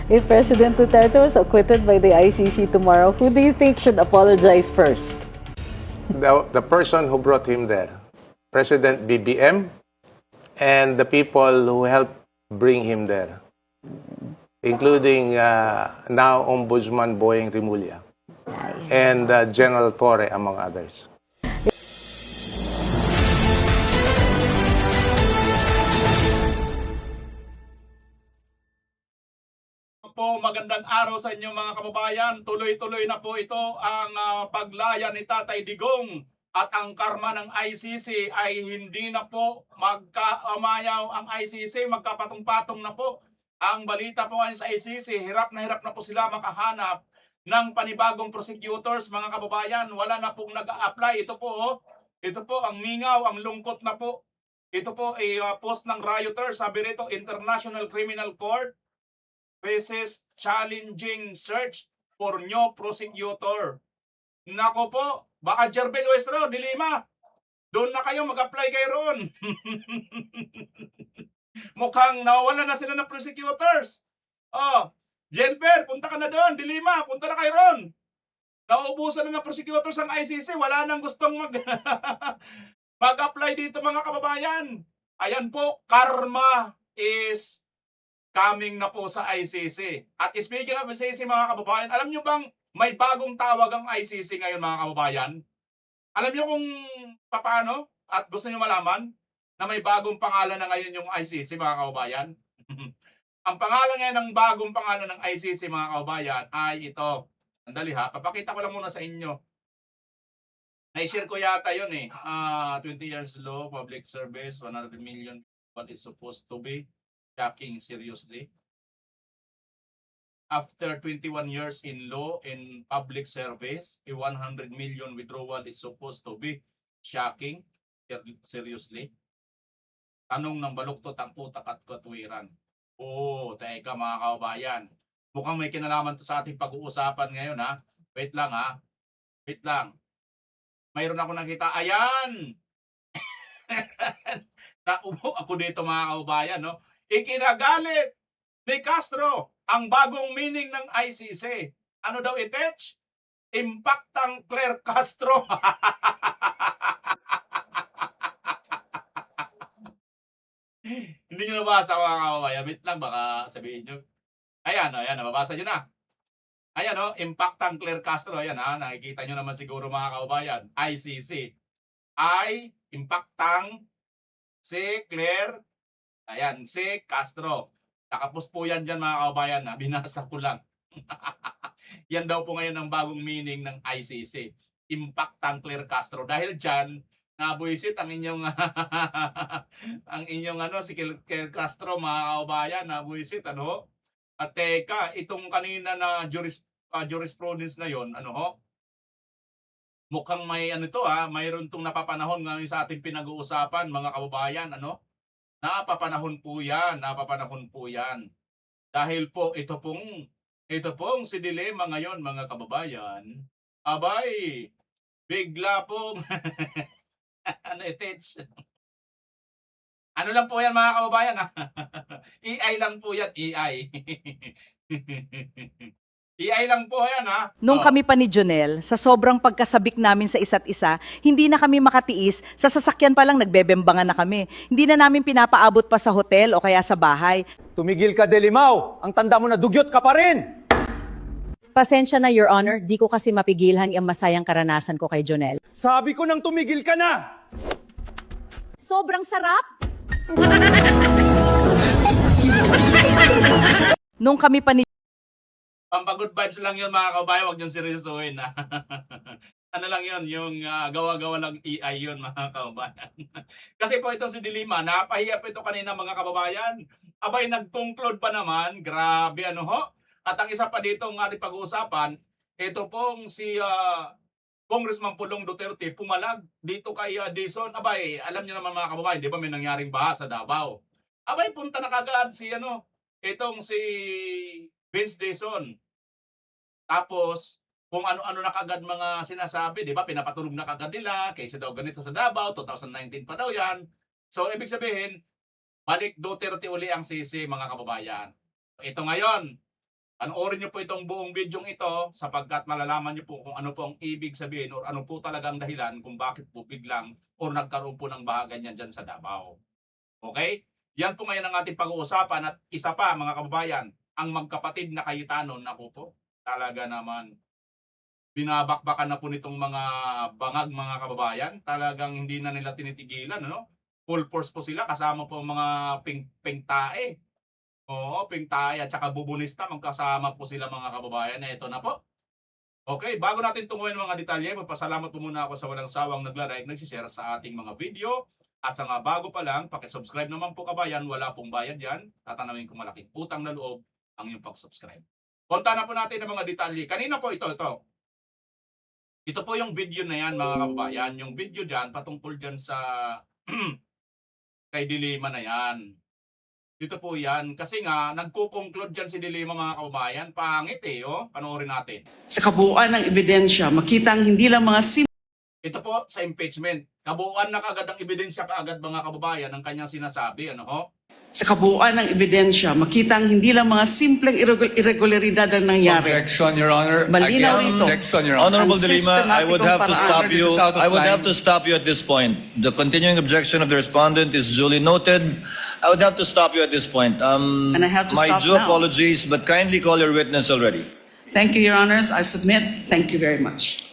If President Duterte was acquitted by the ICC tomorrow, who do you think should apologize first? The person who brought him there, President BBM, and the people who helped bring him there, including now Ombudsman Boyeng Rimulya and General Torre, among others. Po, magandang araw sa inyo mga kababayan. Tuloy-tuloy na po ito ang paglaya ni Tatay Digong at ang karma ng ICC ay hindi na po magkaamayaw ang ICC, magkapatong-patong na po. Ang balita po ngayon sa ICC, hirap na po sila makahanap ng panibagong prosecutors mga kababayan. Wala na pong nag-a-apply. Ito po ang mingaw, ang lungkot na po. Ito po ay post ng Reuters, sabi rito International Criminal Court faces challenging search for new prosecutor. Nako po, baka Jerbel Oestro, Dilima, doon na kayo mag-apply kayo roon. Mukhang nawawalan na sila ng prosecutors. Oh, Jelber, punta ka na doon. Dilima, punta na kayo roon. Nauubusan na ng prosecutors ang ICC. Wala nang gustong mag-apply dito mga kababayan. Ayan po, karma is coming na po sa ICC. At speaking of ICC mga kababayan, alam nyo bang may bagong tawag ang ICC ngayon mga kababayan? Alam nyo kung paano? At gusto nyo malaman na may bagong pangalan na ngayon yung ICC mga kababayan? Ang pangalan ngayon ng bagong pangalan ng ICC mga kababayan ay ito. Andali ha, papakita ko lang muna sa inyo. Na-share ko yata yun 20 years law, public service, 100 million, what is supposed to be. Shocking, seriously. After 21 years in law and public service, a 100 million withdrawal is supposed to be shocking, seriously. Tanong ng baluktot ang utak at katwiran. Oh, teka mga kababayan. Mukhang may kinalaman to sa ating pag-uusapan ngayon ha. Wait lang ha. Wait lang. Mayroon ako nakita. Ayan! Naubo ako dito mga kababayan, no? Ikinagalit ni Castro ang bagong meaning ng ICC. Ano daw itech? Impactang Claire Castro. Hindi nyo nabasa mga kababayan. Wait lang, baka sabihin nyo. Ayan, nababasa nyo na. Ayan, Impactang Claire Castro. Ayan, nakikita nyo naman siguro mga kababayan. ICC. Impactang si Claire. Ayan, si Castro. Nakapos po yan dyan mga kababayan. Binasa ko lang. Yan daw po ngayon ang bagong meaning ng ICC. Impactang Claire Castro. Dahil dyan, nabuisit ang inyong ang inyong si Claire Castro mga kababayan. Nabuisit, At teka, itong kanina na jurisprudence na yon, mukhang may mayroon tong napapanahon ngayon sa ating pinag-uusapan mga kababayan, Napapanahon po yan. Dahil po ito pong si Dilema ngayon mga kababayan. Abay, bigla pong itech. Ano lang po yan mga kababayan EI lang po yan, EI. EI lang po yan Nung kami pa ni Jonel, sa sobrang pagkasabik namin sa isa't isa, hindi na kami makatiis, sa sasakyan pa lang nagbebembangan na kami. Hindi na namin pinapaabot pa sa hotel o kaya sa bahay. Tumigil ka, Delimaw! Ang tanda mo na dugyot ka pa rin! Pasensya na, Your Honor. Di ko kasi mapigilhan ang masayang karanasan ko kay Jonel. Sabi ko nang tumigil ka na! Sobrang sarap! Nung kami pa ni Pampagood vibes lang yun mga kababayan, huwag niyong seryosohin. Ano lang yun, yung gawa-gawa lang EI yun mga kababayan. Kasi po itong si Dilima, napahiya po ito kanina mga kababayan. Abay, nag-conclude pa naman, grabe At ang isa pa dito ng ating pag-uusapan, ito pong si Congressman Pulong Duterte pumalag dito kay Dizon. Abay, alam niyo naman mga kababayan, di ba may nangyaring baha sa Davao? Abay, punta na kagad si itong si Vince Dizon. Tapos, kung ano-ano na kagad mga sinasabi, di ba? Pinapatulog na kagad nila, kaysa daw ganito sa Davao, 2019 pa daw yan. So, ibig sabihin, balik Duterte uli ang sisi mga kababayan. Ito ngayon, Panoorin niyo po itong buong video ito sapagkat malalaman niyo po kung ano po ang ibig sabihin or ano po talagang dahilan kung bakit po biglang or nagkaroon po ng bahagan yan dyan sa Davao. Okay? Yan po ngayon ang ating pag-uusapan at isa pa mga kababayan, ang magkapatid na Cayetano, naku po, talaga naman binabakbakan na po nitong mga bangag mga kababayan. Talagang hindi na nila tinitigilan, ano? Full force po sila kasama po ang mga pingtae. Oo, pingtae at saka bubunista, magkasama po sila mga kababayan. Ito na po. Okay, bago natin tunguhin mga detalye, magpasalamat po muna ako sa walang sawang nagla-like, nagsishare sa ating mga video. At sa mga bago pa lang, pakisubscribe naman po kabayan, wala pong bayad yan. Tatanawin kong malaking utang na loob ang iyong pag-subscribe. Punta na po natin ang mga detalye. Kanina po ito. Ito po yung video na yan mga kababayan. Yung video dyan, patungkol dyan sa kay Dilima na yan. Dito po yan. Kasi nga, nagko-conclude dyan si Dilima mga kababayan. Pangit oh. Panoorin natin. Sa kabuuan ng ebidensya, makitang hindi lang mga Ito po sa impeachment. Kabuuan na kaagad ang ebidensya kaagad mga kababayan ng kanyang sinasabi. Ano ho? sa kabuuan ng ebidensya, makitang hindi lang mga simpleng irregularidad ang nangyari. Objection, Your Honor. Malinaw Again, ito. objection, Your Honor. Honorable Ang De Lima, I would have to sistematikong stop paraan. you. This is out of I would line. have to stop you at this point. The continuing objection of the respondent is duly noted. I would have to stop you at this point. And I have to my stop due now. apologies, but kindly call your witness already. Thank you, Your Honors. I submit. Thank you very much.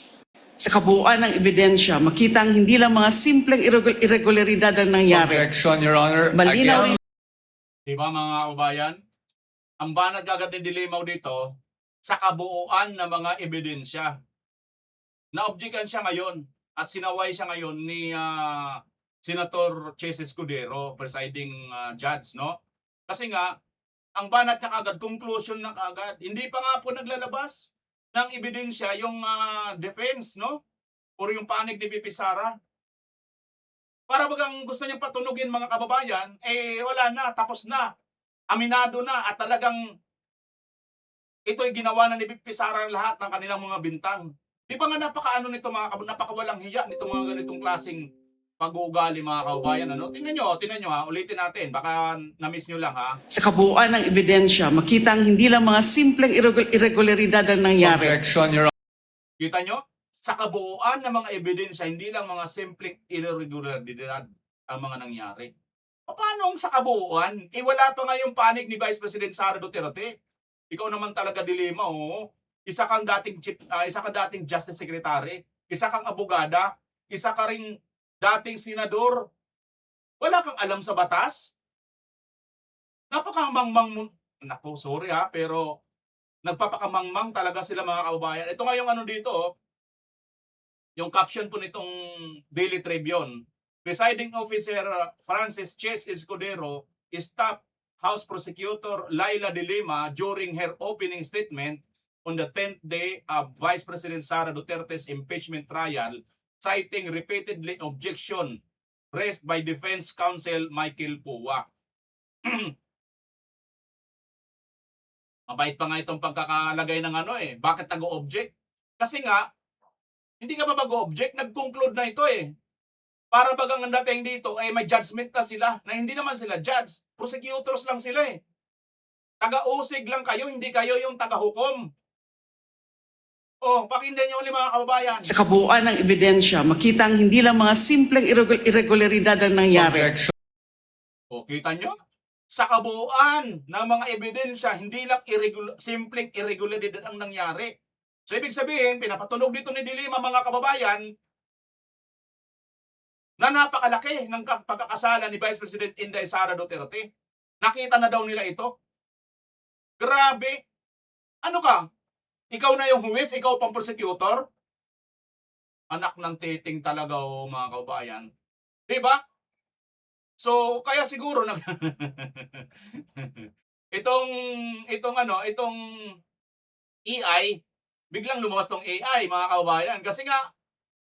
Sa kabuuan ng ebidensya, makitang hindi lang mga simpleng irregularidad ang nangyari. Objection, Your Honor. Malinaw Again, Diba mga kababayan? Ang banat agad ni Dilimaw dito sa kabuuan ng mga ebidensya. Naobjekan siya ngayon at sinaway siya ngayon ni Senator Chase Escudero, presiding judge, no? Kasi nga, ang banat niya kagad, conclusion na kagad. Hindi pa nga po naglalabas ng ebidensya yung defense, no? Or yung panig ni VP Sara. Para bagang gusto niyang patunugin mga kababayan, eh wala na, tapos na. Aminado na at talagang ito'y ginawa na ni VP Sara lahat ng kanilang mga bintang. Di ba nga napakaano nito mga kababayan, napakawalang hiya nito mga ganitong klaseng pag-uugali mga kababayan. Ano? Tingnan nyo ha, ulitin natin, baka na-miss nyo lang ha. sa kabuuan ng ebidensya, makitang hindi lang mga simpleng irregularidad ang nangyari. objection, Your Honor. Kita nyo? Sa kabuuan ng mga ebidensya, hindi lang mga simpleng irregularidad ang mga nangyari. Paano sa kabuuan? Eh wala pa nga yung panig ni Vice President Sara Duterte. Ikaw naman talaga Dilima, oh. Isa kang dating Justice Secretary, isa kang abogada, isa ka ring dating senador. Wala kang alam sa batas? Napakamangmang mo. Naku, sorry ha, pero nagpapakamangmang talaga sila mga kababayan. Ito nga yung ano dito, oh. Yung caption po nitong Daily Tribune, Presiding Officer Francis Chase Escudero stopped House Prosecutor Laila De Lima during her opening statement on the 10th day of Vice President Sara Duterte's impeachment trial, citing repeatedly objection raised by Defense Counsel Michael Puwa. Mabait pa nga itong pagkakalagay ng ano eh. Bakit nag-o-object? Kasi nga, hindi ka ba mag-object? Nag-conclude na ito eh. Para bagang ang dating dito, ay may judgment na sila, na hindi naman sila judge. Prosecutors lang sila eh. Taga-usig lang kayo, hindi kayo yung taga-hukom. Oh, pakinggan niyo ulit mga kababayan. Sa kabuuan ng ebidensya, makitang hindi lang mga simpleng irregularidad ang nangyari. Objection. O, kita nyo? Sa kabuuan ng mga ebidensya, hindi lang simpleng irregularidad ang nangyari. So, ibig sabihin, pinapatunog dito ni Dilima mga kababayan na napakalaki ng pagkakasala ni Vice President Inday Sara Duterte. Nakita na daw nila ito. Grabe. Ano ka? Ikaw na yung huwis, ikaw pang prosecutor? Anak ng titing talaga oh, mga kababayan. Diba? So, kaya siguro itong AI, biglang lumabas tong AI, mga kababayan. Kasi nga,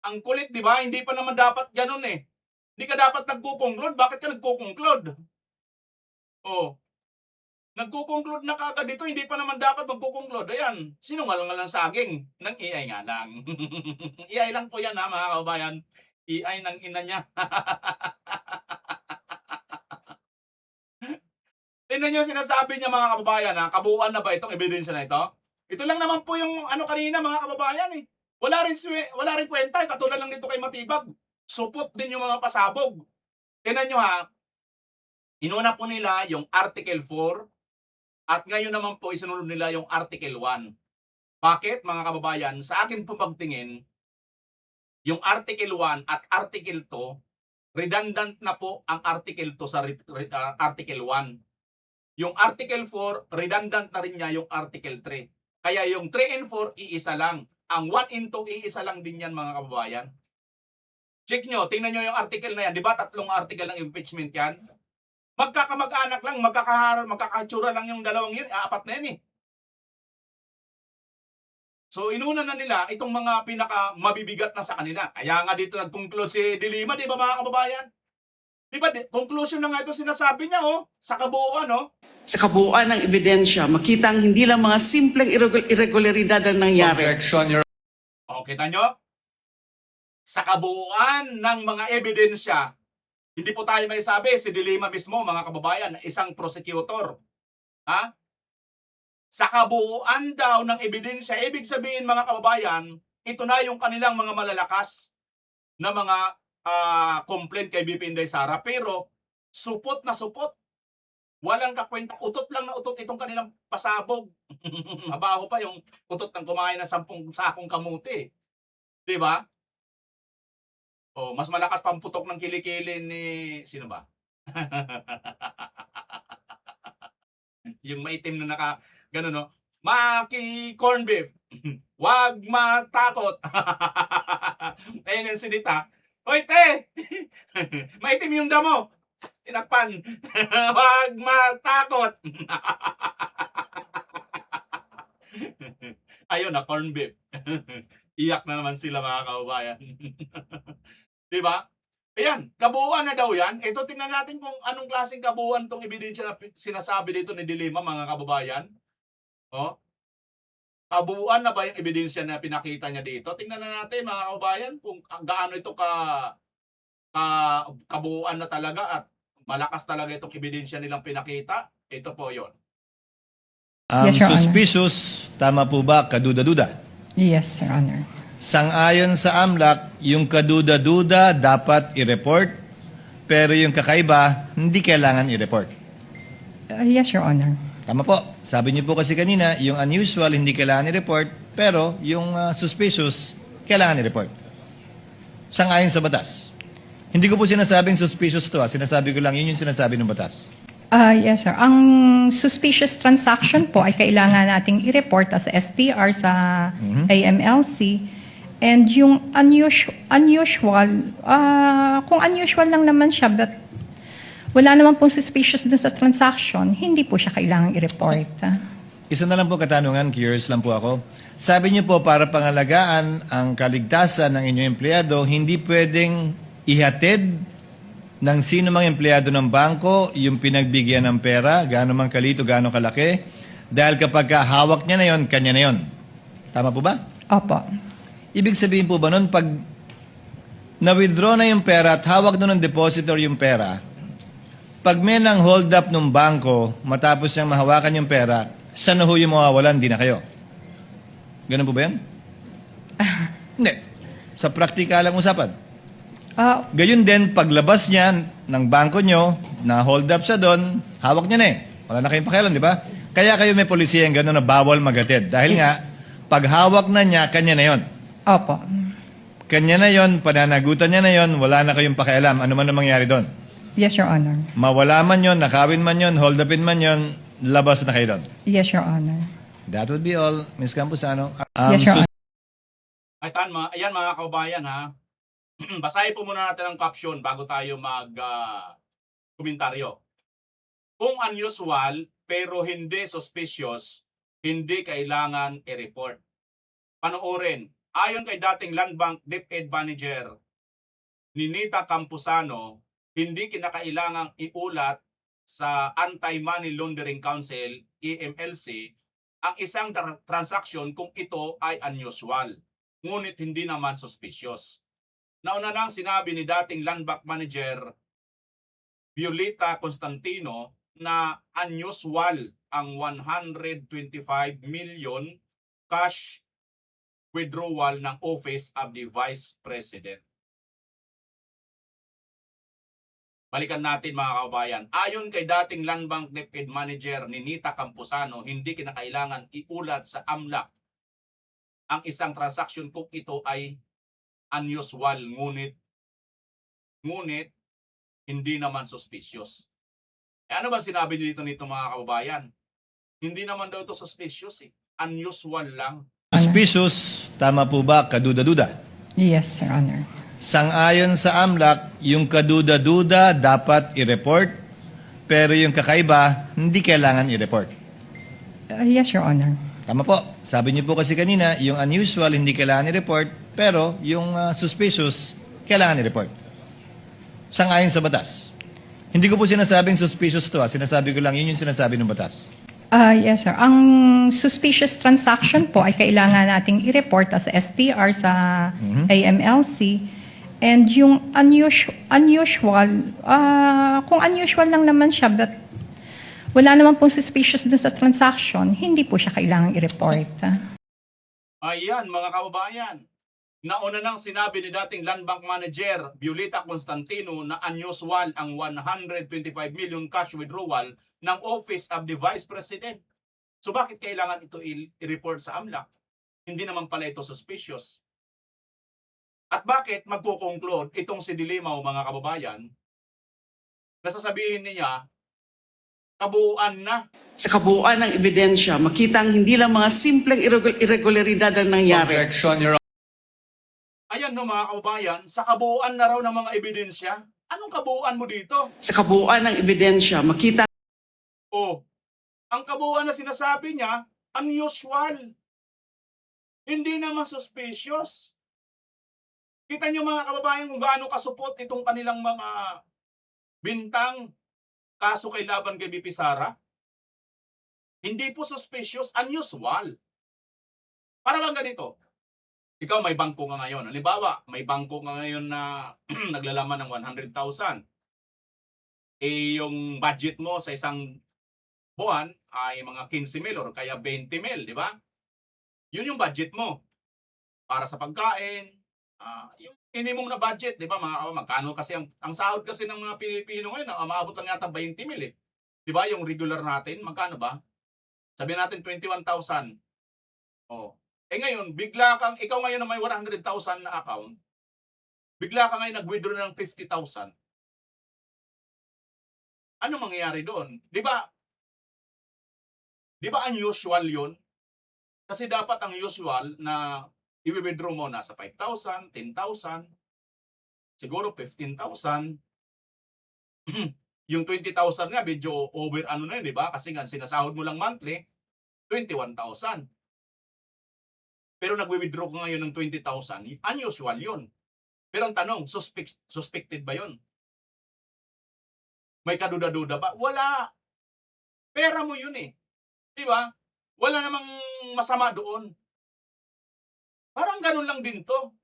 ang kulit, di ba? Hindi pa naman dapat ganun eh. Hindi ka dapat nagko-conclude. Bakit ka nagko-conclude? Oh. Nagko-conclude na kagad dito, hindi pa naman dapat magko-conclude. Ayan, sinungalang saging ng AI nga lang. AI lang po yan ha, mga kababayan. AI ng ina niya. Tingnan nyo sinasabi niya mga kababayan, ha? Kabuuan na ba itong ebidensya na ito? Ito lang naman po yung ano kanina mga kababayan eh. Wala rin kwenta, katulad lang dito kay Matibag. Supot din yung mga pasabog. Tingnan nyo ha, inuna po nila yung Article 4 at ngayon naman po isunod nila yung Article 1. Bakit mga kababayan? Sa akin po pagtingin, yung Article 1 at Article 2, redundant na po ang Article 2 sa Article 1. Yung Article 4, redundant na rin niya yung Article 3. Kaya yung 3 and 4, iisa lang. Ang 1 and 2, iisa lang din yan mga kababayan. Check nyo, tingnan nyo yung article na yan. Di ba 3 article ng impeachment yan? Magkakamag-anak lang, magkakatsura lang yung dalawang yan. 4 na yan eh. So inuna na nila itong mga pinaka mabibigat na sa kanila. Kaya nga dito nag-conclude si Dilima, di ba mga kababayan? Di ba, conclusion na nga ito sinasabi niya sa kabuuan Sa kabuuan ng ebidensya, makitang hindi lang mga simpleng irregularidad ang nangyari. Objection, Your kita nyo? Sa kabuuan ng mga ebidensya, hindi po tayo may sabi, si Dilima mismo, mga kababayan, isang prosecutor. Ha? Sa kabuuan daw ng ebidensya, ibig sabihin mga kababayan, ito na yung kanilang mga malalakas na mga complaint kay BP Inday Sara. Pero, supot na supot. Walang kakwenta, utot lang na utot itong kanilang pasabog. Mabaho pa yung utot ng kumain ng 10 sakong kamuti. Di ba? O, mas malakas pamputok ng kilikili ni... Sino ba? Yung maitim na naka... Ganun, no? Maki corn beef. Wag matakot. Ayun yung sinita. Hoy, te! Maitim yung damo. Tinakpan. Wag matakot. Ayun na, corn beef. Iyak na naman sila mga kababayan. Diba? Ayan, kabuuan na daw yan. Ito, tingnan natin kung anong klaseng kabuuan itong ebidensya na sinasabi dito ni Dilima, mga kababayan. Kabuuan na ba yung ebidensya na pinakita niya dito? Tingnan na natin mga kababayan kung gaano ito kabuuan na talaga at malakas talaga itong ebidensya nilang pinakita. Ito po yon. Yes, Your Honor. Suspicious, tama po ba, kaduda-duda? Yes, Your Honor. Sang-ayon sa AMLAC, yung kaduda-duda dapat i-report, pero yung kakaiba, hindi kailangan i-report. Yes, Your Honor. Tama po. Sabi niyo po kasi kanina, yung unusual hindi kailangan i-report, pero yung suspicious, kailangan i-report. Sang-ayon sa batas. Hindi ko po sinasabing suspicious to. Sinasabi ko lang, yun yung sinasabi ng batas. Yes, sir. Ang suspicious transaction po ay kailangan nating i-report sa STR sa AMLC. And yung unusual, kung unusual lang naman siya, but wala naman pong suspicious dun sa transaction, hindi po siya kailangang i-report. Isa na lang po katanungan, curious lang po ako. Sabi niyo po, para pangalagaan ang kaligtasan ng inyong empleyado, hindi pwedeng ihatid ng sino mang empleyado ng bangko yung pinagbigyan ng pera, gaano man kalito, gaano kalaki, dahil kapag hawak niya na yon, kanya na yon. Tama po ba? Opo. Ibig sabihin po ba nun, pag na-withdraw na yung pera at hawak doon ng depositor yung pera, pag may nang hold up ng bangko, matapos niyang mahawakan yung pera, siya na ho yung mawawalan, di na kayo. Ganun po ba yan? Hindi. Sa praktikalang usapan. Gayun din, paglabas niya ng bangko nyo, na hold up siya doon, hawak niya na eh. Wala na kayong pakialam, di ba? Kaya kayo may polisiya yung gano'n na bawal magatid. Dahil nga, pag hawak na niya, kanya na yon. Opo. Kanya na yon, pananagutan niya na yon, wala na kayong pakialam. Ano man ang mangyari doon? Yes, Your Honor. Mawala man yon, nakawin man yon, hold upin man yon, labas na kayo doon. Yes, Your Honor. That would be all, Ms. Campuzano. Yes, Your Honor. Ayan mga kababayan ha. Basahin po muna natin ang caption bago tayo komentaryo. Kung unusual pero hindi suspicious, hindi kailangan i-report. Panoorin. Ayon kay dating Land Bank DepEd Manager Ninita Campuzano, hindi kinakailangang iulat sa Anti-Money Laundering Council, EMLC, ang isang transaksyon kung ito ay unusual, ngunit hindi naman suspicious. Nauna nang sinabi ni dating Land Bank Manager Violeta Constantino na unusual ang 125 million cash withdrawal ng Office of the Vice President. Balikan natin mga kababayan. Ayon kay dating Land Bank DepEd Manager ni Nita Campuzano, hindi kinakailangan iulat sa AMLAC ang isang transaction kung ito ay unusual, ngunit hindi naman suspicious. Ano ba sinabi dito nito mga kababayan? Hindi naman daw ito suspicious eh. Unusual lang. Suspicious, tama po ba, kaduda-duda? Yes, Your Honor. Sang-ayon sa AMLAC, yung kaduda-duda dapat i-report, pero yung kakaiba, hindi kailangan i-report. Yes, Your Honor. Tama po. Sabi niyo po kasi kanina, yung unusual hindi kailangan i-report, pero yung suspicious, kailangan i-report. Sang-ayon sa batas. Hindi ko po sinasabing suspicious to. Sinasabi ko lang, yun yung sinasabi ng batas. Yes, sir. Ang suspicious transaction po ay kailangan nating i-report sa STR sa AMLC. And yung unusual, kung unusual lang naman siya, but wala naman pong suspicious dun sa transaction, hindi po siya kailangang i-report. Ayan mga kababayan. Nauna nang sinabi ni dating Land Bank Manager Violeta Constantino na unusual ang 125 million cash withdrawal ng Office of the Vice President. So bakit kailangan ito i-report sa AMLAC? Hindi naman pala ito suspicious. At bakit magko-conclude itong si Dilimaw mga kababayan? Nasasabihin niya, kabuuan na. Sa kabuuan ng ebidensya, makitang hindi lang mga simpleng irregularidad ang nangyari. Objection, Your Ayan no mga kababayan, sa kabuuan na raw ng mga ebidensya. Anong kabuuan mo dito? Sa kabuuan ng ebidensya, makita Oh, ang kabuuan na sinasabi niya, unusual. Hindi naman suspicious. Kita niyo mga kababayan kung gaano kasupot itong kanilang mga bintang kaso kay laban kay BP Sara. Hindi po suspicious, unusual. Para bang ganito? Ikaw may bangko ka ngayon. Halimbawa, may bangko ka ngayon na naglalaman ng 100,000. Eh, yung budget mo sa isang buwan ay mga 15 mil or kaya 20 mil, di ba? Yun yung budget mo. Para sa pagkain, yung minimum na budget, di ba? Magkano kasi ang sahod kasi ng mga Pilipino ngayon, maabot lang yata 20 mil eh. Di ba? Yung regular natin, magkano ba? Sabihin natin 21,000. Oh. Eh ngayon, bigla kang, ikaw ngayon na may 100,000 na account, bigla ka ngayon nag-withdraw ng 50,000. Ano mangyayari doon? Di ba? Di ba unusual yun? Kasi dapat ang usual na i-withdraw mo nasa 5,000, 10,000, siguro 15,000. Yung 20,000 nga, medyo over ano na yun, di ba? Kasi nga, sinasahod mo lang monthly, 21,000. Pero nagwi-withdraw ka ngayon ng 20,000, unusual yun. Pero ang tanong, suspected ba yun? May kaduda-duda ba? Wala. Pera mo yun eh. Di ba? Wala namang masama doon. Parang ganun lang din to.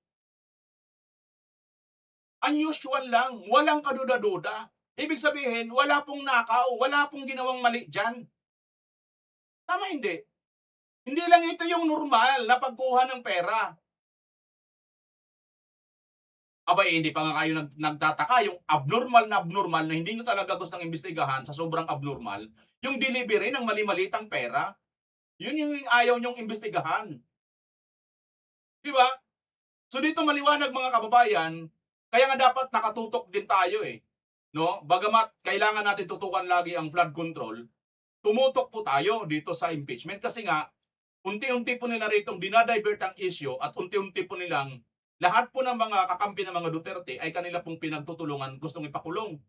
Unusual lang. Walang kaduda-duda. Ibig sabihin, wala pong nakaw. Wala pong ginawang mali dyan. Tama hindi? Hindi lang ito yung normal na pagkuha ng pera. Abay, hindi pa nga kayo nagtataka. Yung abnormal na hindi nyo talaga gustong imbestigahan sa sobrang abnormal, yung delivery ng mali-malitang pera, yun yung ayaw nyong imbestigahan. Diba? So dito maliwanag mga kababayan, kaya nga dapat nakatutok din tayo eh. No? Bagamat kailangan natin tutukan lagi ang flood control, tumutok po tayo dito sa impeachment kasi nga, unti-unti po nila rito dinadivert ang issue at unti-unti po nilang lahat po ng mga kakampi ng mga Duterte ay kanila pong pinagtutulungan gustong ipakulong.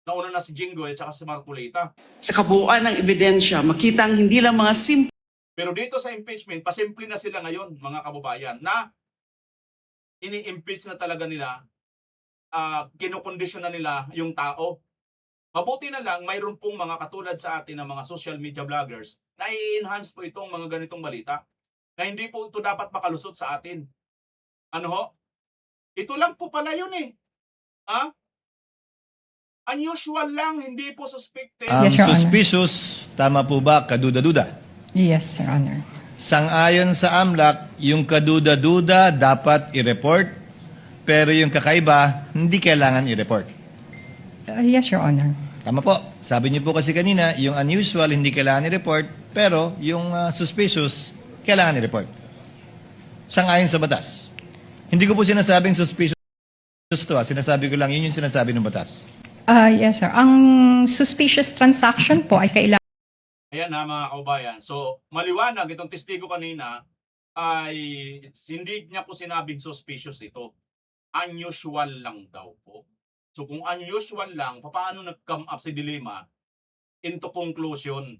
Nauna na si Jinggoy at saka si Marcolita. sa kabuuan ng ebidensya, makitang hindi lang mga simple Pero dito sa impeachment, pasimple na sila ngayon mga kababayan na ini-impeach na talaga nila, kinokondisyon na nila yung tao. Mabuti na lang, mayroon pong mga katulad sa atin na mga social media vloggers na i-enhance po itong mga ganitong balita na hindi po ito dapat makalusot sa atin. Ano ho? Ito lang po pala yun eh. Unusual lang, hindi po suspected. Yes, Your Honor. Suspicious, tama po ba, kaduda-duda? Yes, Your Honor. Sang-ayon sa AMLAC, yung kaduda-duda dapat i-report, pero yung kakaiba, hindi kailangan i-report. Yes, Your Honor. Tama po. Sabi niyo po kasi kanina, yung unusual hindi kailangan i-report, pero yung suspicious, kailangan i-report. Sang-ayon sa batas. Hindi ko po sinasabing suspicious to. Sinasabi ko lang, yun yung sinasabi ng batas. Yes, sir. Ang suspicious transaction po ay kailangan Ayan na mga kababayan. So, maliwanag itong testigo kanina ay hindi niya po sinabing suspicious ito. Unusual lang daw po. So, kung unusual lang, paano nag-come up si Dilema into conclusion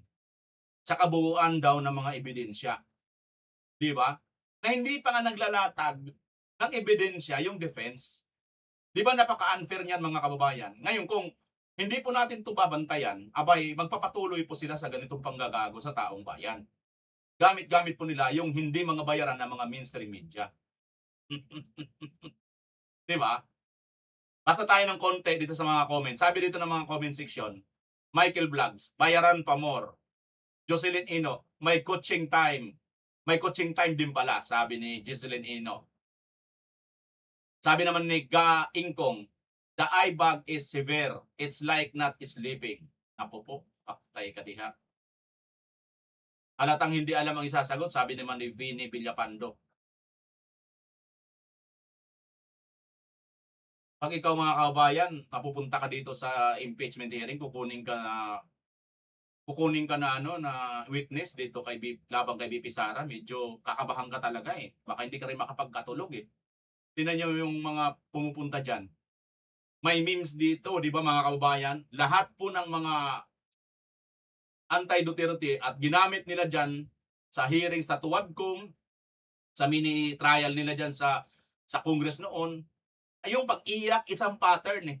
sa kabuuan daw ng mga ebidensya? Di ba? Na hindi pa nga naglalatag ng ebidensya yung defense. Di ba napaka-unfair niyan mga kababayan? Ngayon kung hindi po natin ito babantayan, abay magpapatuloy po sila sa ganitong panggagago sa taong bayan. Gamit-gamit po nila yung hindi mga bayaran ng mga mainstream media. Di ba? Basta tayo ng konti dito sa mga comments. Sabi dito ng mga comment section, Michael Vlogs, bayaran pa more. Jocelyn Ino, may coaching time. May coaching time din pala, sabi ni Jocelyn Ino. Sabi naman ni Ga Ingkong, the eye bag is severe. It's like not sleeping. Napo po, patay ka diha. Halatang hindi alam ang isasagot, sabi naman ni Vinny Villapando. Pag ikaw mga kababayan, mapupunta ka dito sa impeachment hearing, kukunin ka na witness dito labang kay BP Sara, medyo kakabahan ka talaga eh. Baka hindi ka rin makapagkatulog eh. Tingnan niyo yung mga pumupunta diyan. May memes dito, di ba mga kababayan? Lahat po ng mga anti-Duterte at ginamit nila diyan sa hearing sa Tuwadcom, sa mini trial nila diyan sa Congress noon, ay yung pag-iyak isang pattern eh.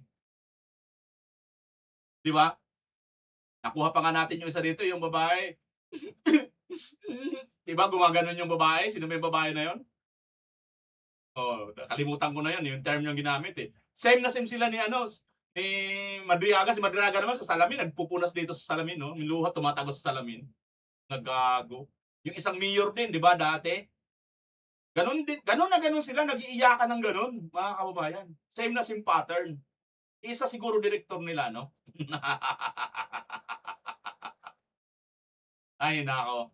Di ba? Nakuha pa nga natin yung isa dito, yung babae. Di ba gumaganon yung babae? Sino may babae na yon? Oh, kalimutan ko na yon, yung term yung ginamit eh. Same na same sila ni Madriaga. Si Madriaga naman sa salamin, nagpupunas dito sa salamin, no? Miluha, tumatagos sa salamin. Nagago. Yung isang mayor din, di ba, dati? Ganon sila, nag-iiyakan ng ganon, mga kababayan. Same na same pattern. Isa siguro director nila, no? Ay, nako.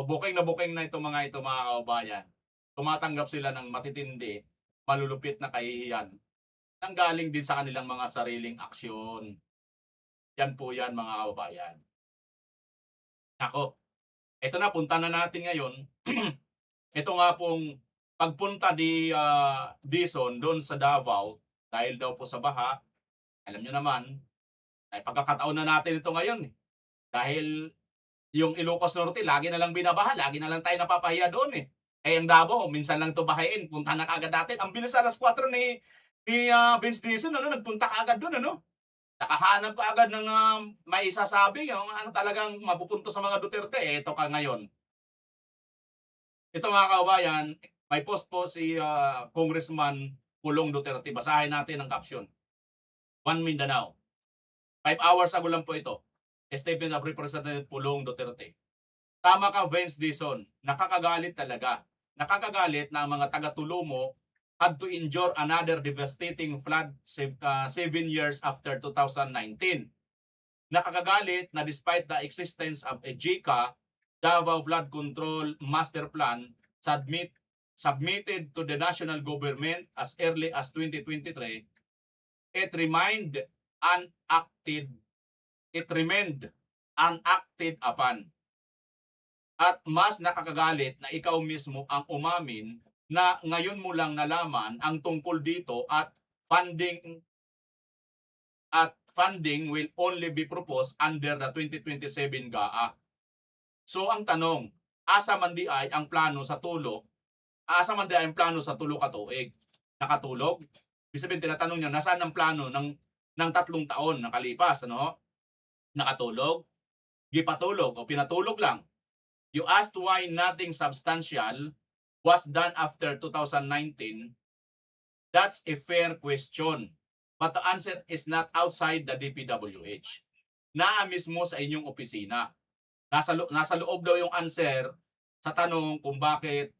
Booking na itong mga kababayan. Tumatanggap sila ng matitindi, malulupit na kahihiyan. Nanggaling din sa kanilang mga sariling aksyon. Yan po yan, mga kababayan. Nako, ito na, punta na natin ngayon. Ito nga pong pagpunta di Dizon doon sa Davao, dahil daw po sa baha, alam nyo naman, ay pagkakataon na natin ito ngayon. Dahil yung Ilocos Norte, lagi na lang binabaha, lagi na lang tayo napapahiya doon eh. Eh, ang Davao, minsan lang ito bahayin, punta na kagad natin. Ang bilis alas 4 ni Vince Dizon, nagpunta kagad doon, Nakahanap ka agad ng may isasabi, talagang mapupunto sa mga Duterte. Ito ka ngayon. Ito mga kababayan, may post po si Congressman Pulong Duterte. Basahin natin ang caption. One Mindanao. 5 hours ago lang po ito. Statement of Representative Pulong Duterte. Tama ka, Vince Dizon. Nakakagalit talaga. Nakakagalit na ang mga taga-Tulumo had to endure another devastating flood 7 years after 2019. Nakakagalit na despite the existence of a JICA, Davao Flood Control Master Plan submitted to the national government as early as 2023, it remained unacted upon. At mas nakakagalit na ikaw mismo ang umamin na ngayon mo lang nalaman ang tungkol dito at funding will only be proposed under the 2027 GAA. So ang tanong, asa man di ay ang plano sa tulo? Asa man di ay ang plano sa tulo ka tuig? Nakatulog? Ibig sabihin, tinatanong niya, nasaan ang plano ng 3 taon nakalipas, Nakatulog? Gipatulog o pinatulog lang? You asked why nothing substantial was done after 2019. That's a fair question. But the answer is not outside the DPWH. Na mismo sa inyong opisina. Nasa loob daw yung answer sa tanong kung bakit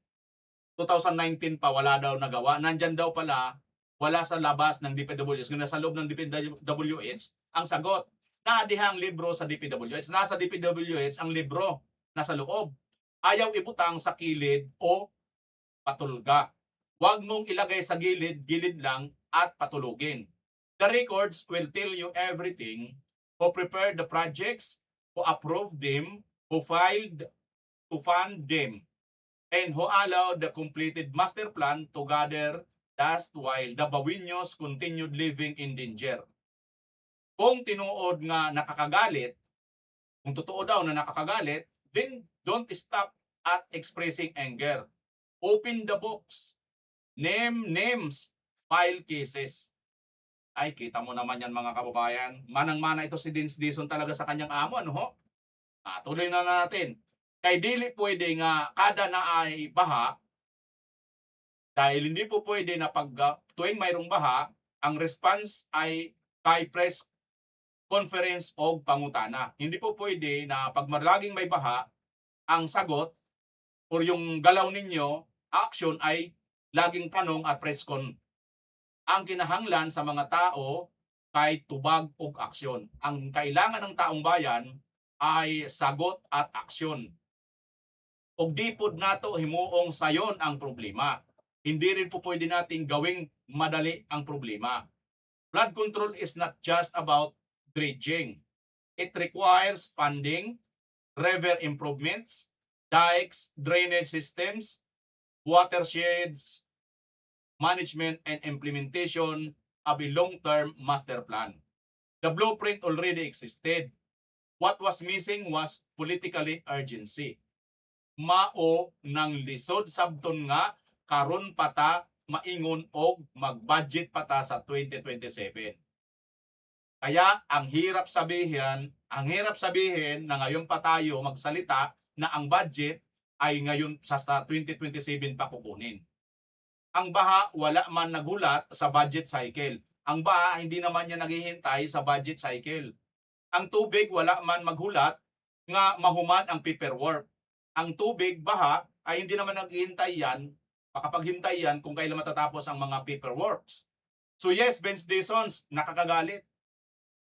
2019 pa wala daw nagawa. Nandyan daw pala, wala sa labas ng DPWH. Kung nasa loob ng DPWH, ang sagot, naadihang libro sa DPWH. Nasa DPWH ang libro, nasa loob. Ayaw ibutang sa kilid o patulga. Huwag mong ilagay sa gilid lang at patulugin. The records will tell you everything, who prepared the projects, who approved them, who filed to fund them, and who allowed the completed master plan to gather dust while the Bawiños continued living in danger. Kung tinuod nga nakakagalit, kung totoo daw na nakakagalit, then don't stop at expressing anger. Open the books. Name names. File cases. Ay, kita mo naman yan mga kababayan. Manang-mana ito si Vince Dizon talaga sa kanyang amo, ano ho? Tuloy na natin. Kay dili pwede nga kada na ay baha, dahil hindi po pwede na pag tuwing mayroong baha, ang response ay kay press conference o pangutana. Hindi po pwede na pag laging may baha, ang sagot or yung galaw ninyo, action ay laging tanong at press con. Ang kinahanglan sa mga tao kay tubag o aksyon. Ang kailangan ng taong bayan ay sagot at aksyon. Og di pod nato himuong sayon ang problema. Hindi rin po pwede nating gawing madali ang problema. Flood control is not just about dredging. It requires funding, river improvements, dikes, drainage systems, watersheds, management and implementation of a long-term master plan. The blueprint already existed. What was missing was politically urgency. Mao nang lisod sabton nga karon pata maingon og mag-budget pata sa 2027. Kaya ang hirap sabihin na ngayon pa tayo magsalita na ang budget ay ngayon sa 2027 pa kukunin. Ang baha wala man nagulat sa budget cycle. Ang baha hindi naman niya naghihintay sa budget cycle. Ang tubig wala man maghulat nga mahuman ang paperwork. Ang tubig, baha, ay hindi naman naghihintay yan, makapaghintay yan kung kailan matatapos ang mga paperworks. So yes, Vince Dizons, nakakagalit.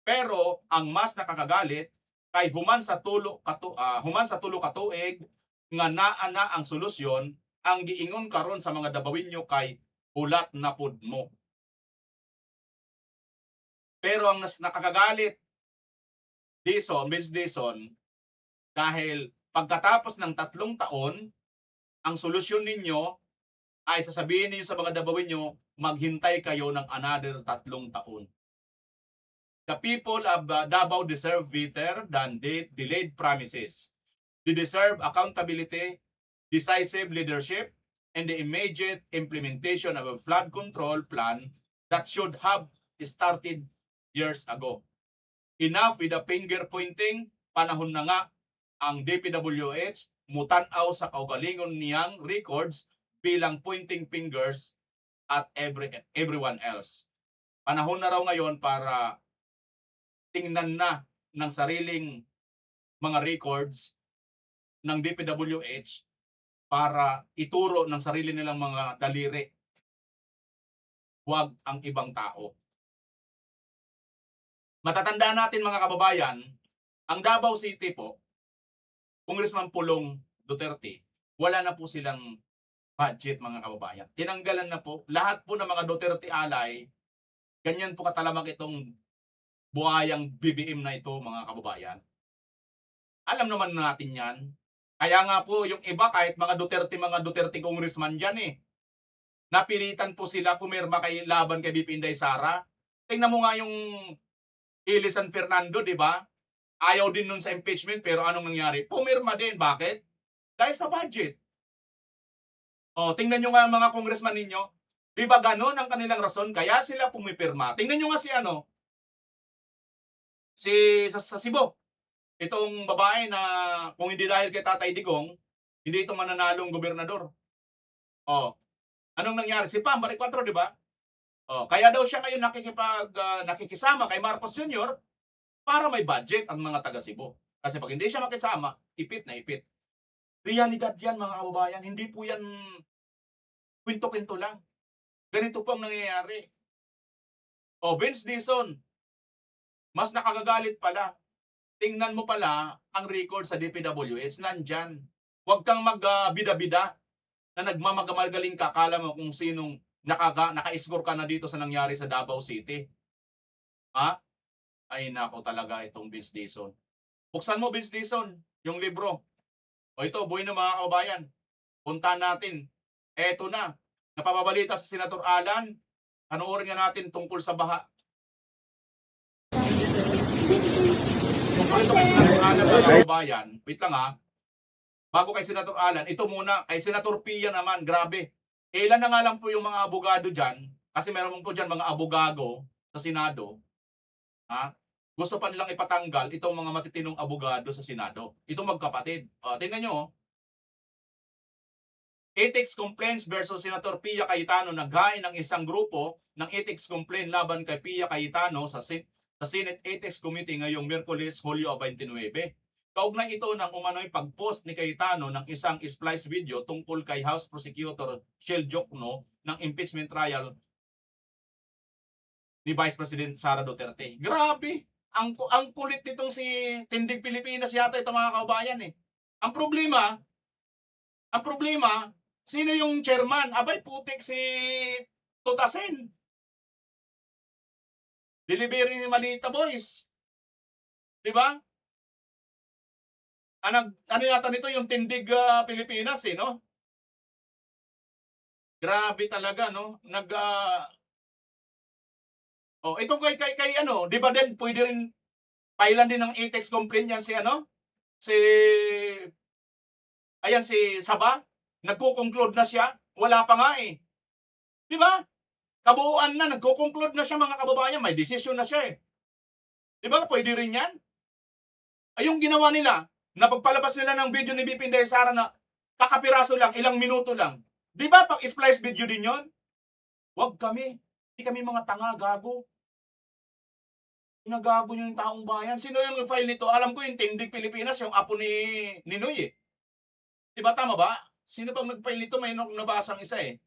Pero ang mas nakakagalit kay human sa tulo katuig nga naa na ang solusyon, ang giingon karon sa mga Dabawinyo kay hulat na pud mo. Pero ang nakakagalit Vince Dizon, dahil pagkatapos ng 3 taon, ang solusyon ninyo ay sasabihin ninyo sa mga Dabawinyo, maghintay kayo ng another 3 taon. The people of Davao deserve better than delayed promises. They deserve accountability, decisive leadership, and the immediate implementation of a flood control plan that should have started years ago. Enough with the finger pointing, panahon na nga ang DPWH mutanaw sa kaugalingon niyang records bilang pointing fingers at everyone else. Panahon na raw ngayon para tingnan na ng sariling mga records ng DPWH para ituro ng sarili nilang mga daliri. Huwag ang ibang tao. Matatandaan natin mga kababayan, ang Davao City po, Congressman Pulong Duterte, wala na po silang budget mga kababayan. Tinanggalan na po. Lahat po ng mga Duterte alay, ganyan po katalamak itong buhayang BBM na ito mga kababayan. Alam naman natin yan. Kaya nga po yung iba kahit mga Duterte congressman dyan napilitan po sila pumirma kay laban kay BP Inday Sara. Tingnan mo nga yung Ili San Fernando, di ba? Ayaw din nun sa impeachment pero anong nangyari? Pumirma din. Bakit? Dahil sa budget. Tingnan nyo nga mga congressman ninyo. Di ba ganon ang kanilang rason? Kaya sila pumipirma. Tingnan nyo nga sa Cebu. Itong babae na kung hindi dahil kay Tatay Digong, hindi ito mananalong gobernador. Anong nangyari? Si Pam Baricuatro, di ba? Kaya daw siya ngayon nakikisama kay Marcos Jr. para may budget ang mga taga Cebu. Kasi pag hindi siya makisama, ipit na ipit. Realidad yan, mga kababayan. Hindi po yan kwento-kwento lang. Ganito po ang nangyayari. Vince Dizon, mas nakagagalit pala. Tingnan mo pala ang record sa DPWH, nandyan. Huwag kang magbida-bida na nagmamagaling ka. Akala mo kung sinong naka-score ka na dito sa nangyari sa Davao City. Ha? Ay nako talaga itong Vince Dizon. Buksan mo, Vince Dizon, yung libro. Ito, buhay na mga kababayan. Puntahan natin. Eto na. Napapabalita sa Senator Alan. Panoorin nga natin tungkol sa baha. Tungkol ito kay Senator Alan, mga kababayan. Wait lang ha. Bago kay Senator Alan, ito muna. Kay Senator Pia naman, grabe. Ilan na nga lang po yung mga abogado dyan. Kasi meron po dyan mga abogado sa Senado. Gusto pa nilang ipatanggal itong mga matitinong abogado sa Senado. Itong magkapatid. Tingnan nyo. Ethics complaints versus Senator Pia Cayetano. Naghain ng isang grupo ng ethics complaint laban kay Pia Cayetano sa Senate Ethics Committee ngayong Miyerkules, Hulyo 29. Kaugnay ito ng umano'y pag-post ni Cayetano ng isang splice video tungkol kay House Prosecutor Shell Jokno ng impeachment trial ni Vice President Sara Duterte. Grabe! Ang kulit nitong si Tindig Pilipinas yata ito, mga kababayan eh. Ang problema, sino yung chairman? Abay, putik si Tutasen. Delivery ni Malita Boys. Diba? Ano yata nito yung Tindig Pilipinas eh, no? Grabe talaga, no? Itong kay di ba din pwede rin pailan din ng ethics complaint yan si si Saba, nagko-conclude na siya, wala pa nga eh. Di ba? Kabuuan na, nagko-conclude na siya, mga kababayan, may desisyon na siya eh. Di ba? Pwede rin yan. Ay, yung ginawa nila, na pagpalabas nila ng video ni BP Inday Sara na kakapiraso lang, ilang minuto lang. Di ba? Pag splice video din yon? Wag kami. Hindi kami mga tanga, gago. Nagago niyo yung taong bayan. Sino yung file nito? Alam ko yung Tindig Pilipinas, yung apo ni Ninoy eh. Diba tama ba? Sino bang nag-file nito? May nabasang isa eh.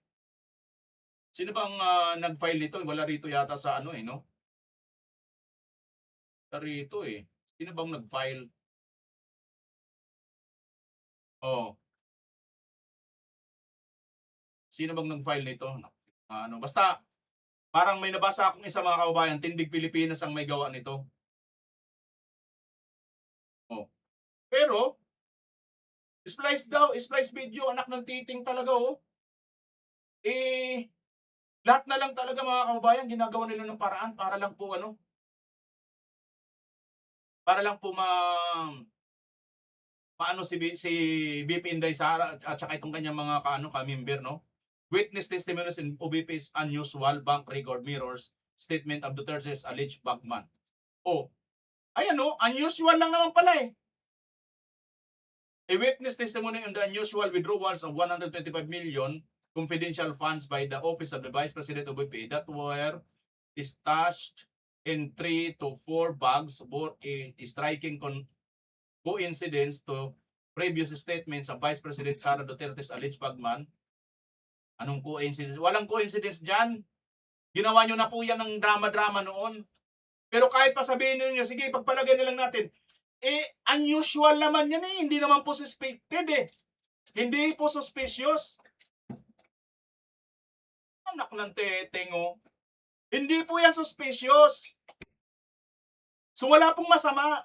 Sino bang nag-file nito? Wala rito yata sa ano eh, no? Wala rito eh. Sino bang nag-file? Sino bang nag-file nito? Basta, parang may nabasa akong isa, mga kababayan, Tindig Pilipinas ang may gawa nito. Pero, splice video, anak ng titing talaga lahat na lang talaga, mga kababayan, ginagawa nila ng paraan para lang po maano si BP Inday Sara at saka itong kanyang mga ka-member, no? Witness testimonies in OBP's unusual bank record mirrors statement of Duterte's alleged bagman. Ayan unusual lang naman pala eh. A witness testimony on the unusual withdrawals of 125 million confidential funds by the Office of the Vice President of OBP that were stashed in 3 to 4 bags bore a striking coincidence to previous statements of Vice President Sara Duterte's alleged bagman. Anong coincidence? Walang coincidence dyan. Ginawa nyo na po yan ng drama-drama noon. Pero kahit pa sabihin nyo, sige, pagpalagay na lang natin, unusual naman yan eh. Hindi naman po suspected eh. Hindi po suspicious. Anak ng teteng Hindi po yan suspicious. So wala pong masama.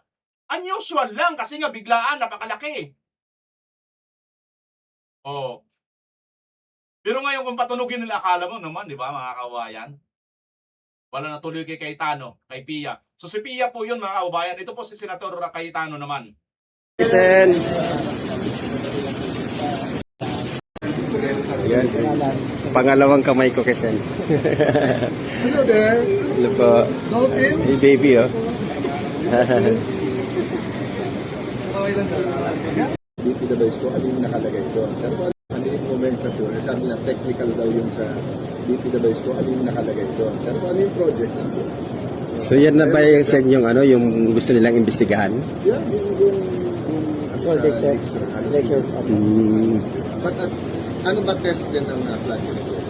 Unusual lang kasi nga biglaan, napakalaki. Pero ngayon kung patunugin nila, akala mo naman, di ba, mga kababayan? Wala na tuloy kay Cayetano, kay Pia. So si Pia po yun, mga kababayan. Ito po si Senator Cayetano naman. Sen. Yan. Pangalawang kamay ko kay Sen. Hello there. Hello po. Dolphin. Hey baby Dito na ba ito? Ano yung nakalagay ko? Ano yung nomenclature? Sabi nila, technical daw yung sa DPWS ko, ano yung nakalagay doon. Pero ano yung project natin? So yan na ba yung sa inyong ano, yung gusto nilang imbestigahan? Yeah, yung project lecture. But ano ba test din ng flood control?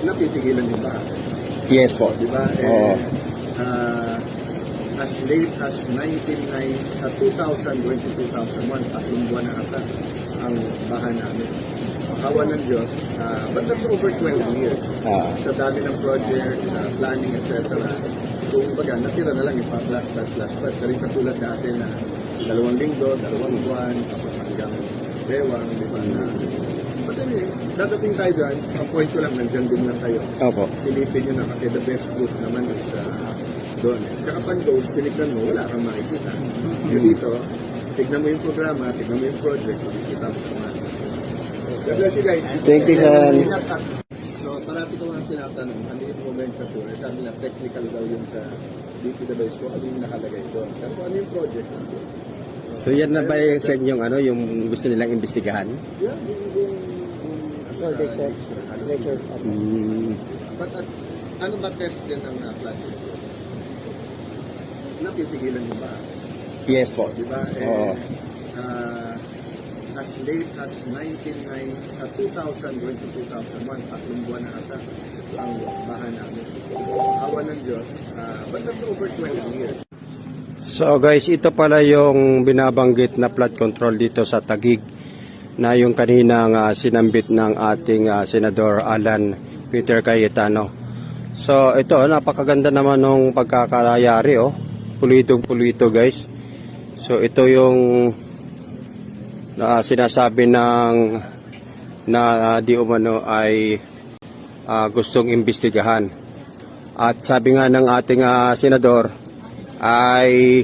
Napipigilan yung ba? Yes po. Di ba? Oo. As late as 2000 going to 2001, tatlong buwan na ata ang bahan namin. Awa ng Diyos, but that's over 12 years. Sa dami ng project, planning, etc. So, baga, natira na lang yung pa-plus. Kasi katulad dati na 2 linggo, 2 buwan, tapos hanggang bewang, di ba na. But anyway, dadating tayo dyan, ang point ko lang, nandyan din lang kayo. Opo. Silipin nyo na kasi the best route naman is doon. Tsaka pag those, tinignan mo, wala kang makikita. Yung dito, tignan mo yung programa, tignan mo yung project, makikita mo naman. God bless you guys. Thank you, Sen. So, parati ko nga tinatanong, ano yung nomenclature? Sabi nila, technical daw yung sa DPWS ko, ano yung nakalagay doon. Pero ano yung project natin? So yan na ba yung sa inyong ano, yung gusto nilang imbestigahan? Yeah, yung project lecture. But ano ba test din ng flood control? Napipigilan mo ba? Yes po. Di ba? Oo. As late as 2000 going to 2001, tatlong buwan na ata ang bahan namin. Awa ng Diyos, but that's over 12 years. So guys, ito pala yung binabanggit na flood control dito sa Taguig na yung kaninang sinambit ng ating Senador Alan Peter Cayetano. So ito, napakaganda naman ng pagkakayari, oh. Pulitong-pulito guys. So ito yung sinasabi ng na di umano ay gustong imbestigahan. At sabi nga ng ating senador ay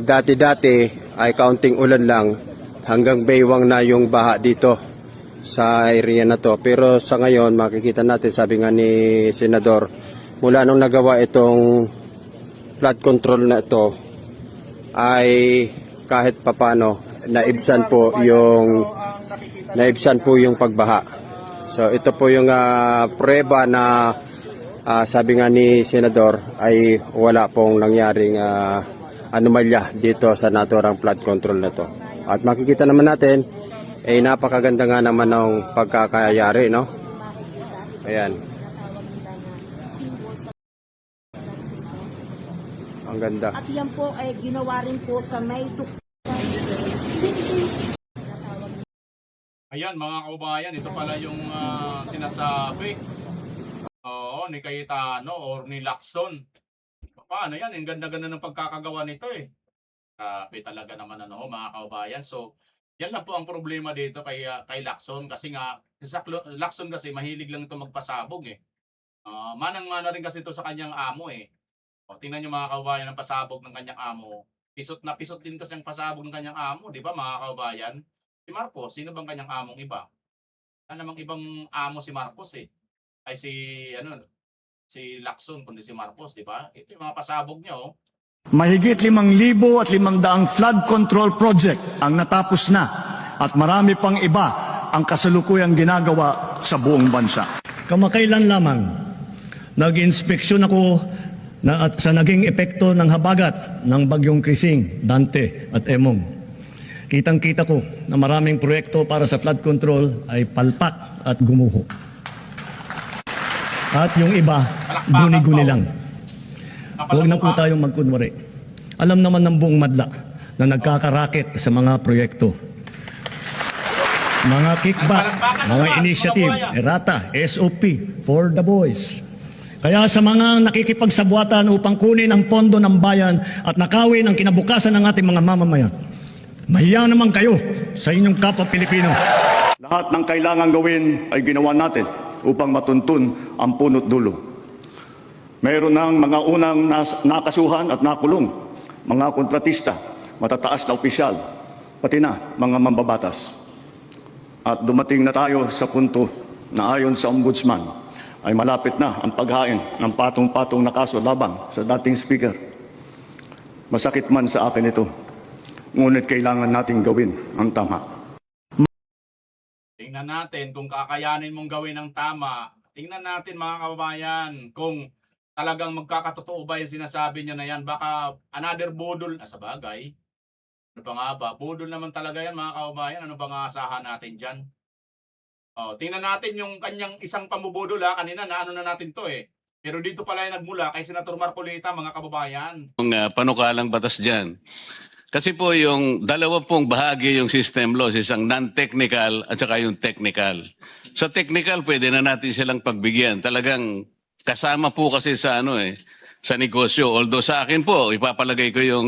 dati-dati ay kaunting ulan lang hanggang baywang na yung baha dito sa area na to. Pero sa ngayon makikita natin, sabi nga ni senador, mula nung nagawa itong flood control na ito ay kahit papano naibsan po yung pagbaha. So ito po yung prueba na sabi nga ni senador ay wala pong nangyaring anomalya dito sa naturang flood control na to. At makikita naman natin ay napakaganda nga naman ng pagkakayari, no? Ayan. Ang ganda. At yan po ay ginawa rin po sa May. Ayan mga kababayan, ito pala yung sinasabi ni Cayetano or ni Lacson. Paano yan? Ang ganda-ganda ng pagkakagawa nito eh. Grabe talaga naman mga kababayan. So, yan lang po ang problema dito kay Lacson kasi nga, Lacson kasi mahilig lang ito magpasabog eh. Manang-mana rin kasi ito sa kanyang amo eh. O, tingnan nyo mga kababayan ang pasabog ng kanyang amo. Pisot na pisot din kasi ang pasabog ng kanyang amo, di ba mga kababayan? Si Marcos, sino bang kanyang among iba? Ano namang ibang amo si Marcos eh? Ay si Lacson kundi si Marcos, di ba? Ito yung mga pasabog niya oh. Mahigit 5,500 flood control project ang natapos na at marami pang iba ang kasalukuyang ginagawa sa buong bansa. Kamakailan lamang, nag-inspeksyon ako sa naging epekto ng habagat ng bagyong Krising, Dante at Emong. Kitang-kita ko na maraming proyekto para sa flood control ay palpak at gumuho. At yung iba, guni-guni lang. Huwag na po tayong magkunwari. Alam naman ng buong madla na nagkakarakit sa mga proyekto. Mga kickback, mga initiative, errata, SOP, for the boys. Kaya sa mga nakikipagsabwatan upang kunin ang pondo ng bayan at nakawin ang kinabukasan ng ating mga mamamayan, mahiya naman kayo sa inyong kapwa Pilipino. Lahat ng kailangan gawin ay ginawa natin upang matuntun ang punot dulo. Mayroon ng mga unang nakasuhan at nakulong, mga kontratista, matataas na opisyal, pati na mga mambabatas. At dumating na tayo sa punto na ayon sa ombudsman ay malapit na ang paghain ng patong-patong na kaso labang sa dating speaker. Masakit man sa akin ito, ngunit kailangan nating gawin ang tama. tingnan natin kung kakayanin mong gawin ng tama. Tingnan natin mga kababayan kung talagang magkakatotoo ba yung sinasabi niya na yan. Baka another budol, sa bagay. Ano pa nga ba? Budol naman talaga yan mga kababayan. Ano bang aasahan natin dyan? Tingnan natin yung kanyang isang pambubudol kanina na ano na natin to eh. Pero dito pala yung nagmula kay Senator Marcolita mga kababayan. Yung panukalang batas dyan. Kasi po yung dalawa pong bahagi yung system laws, isang non-technical at saka yung technical. Sa technical, pwede na natin silang pagbigyan. Talagang kasama po kasi sa sa negosyo. Although sa akin po, ipapalagay ko yung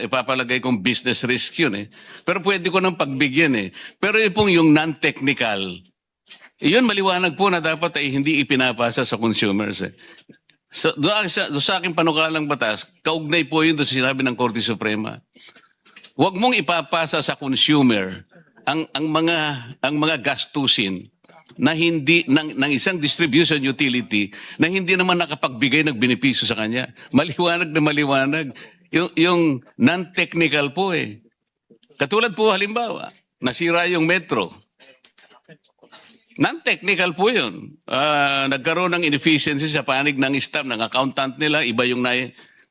ipapalagay kong business risk yun Pero pwede ko nang pagbigyan Pero yung non-technical, yun maliwanag po na dapat ay hindi ipinapasa sa consumers So, doon sa aking panukalang batas, kaugnay po yun doon sa sinabi ng Korte Suprema. Huwag mong ipapasa sa consumer ang mga gastusin na hindi ng isang distribution utility na hindi naman nakapagbigay ng benepisyo sa kanya. Maliwanag na maliwanag. Yung non-technical po Katulad po halimbawa, nasira yung metro. Non-technical po yun. Nagkaroon ng inefficiency sa panig ng staff, ng accountant nila, iba yung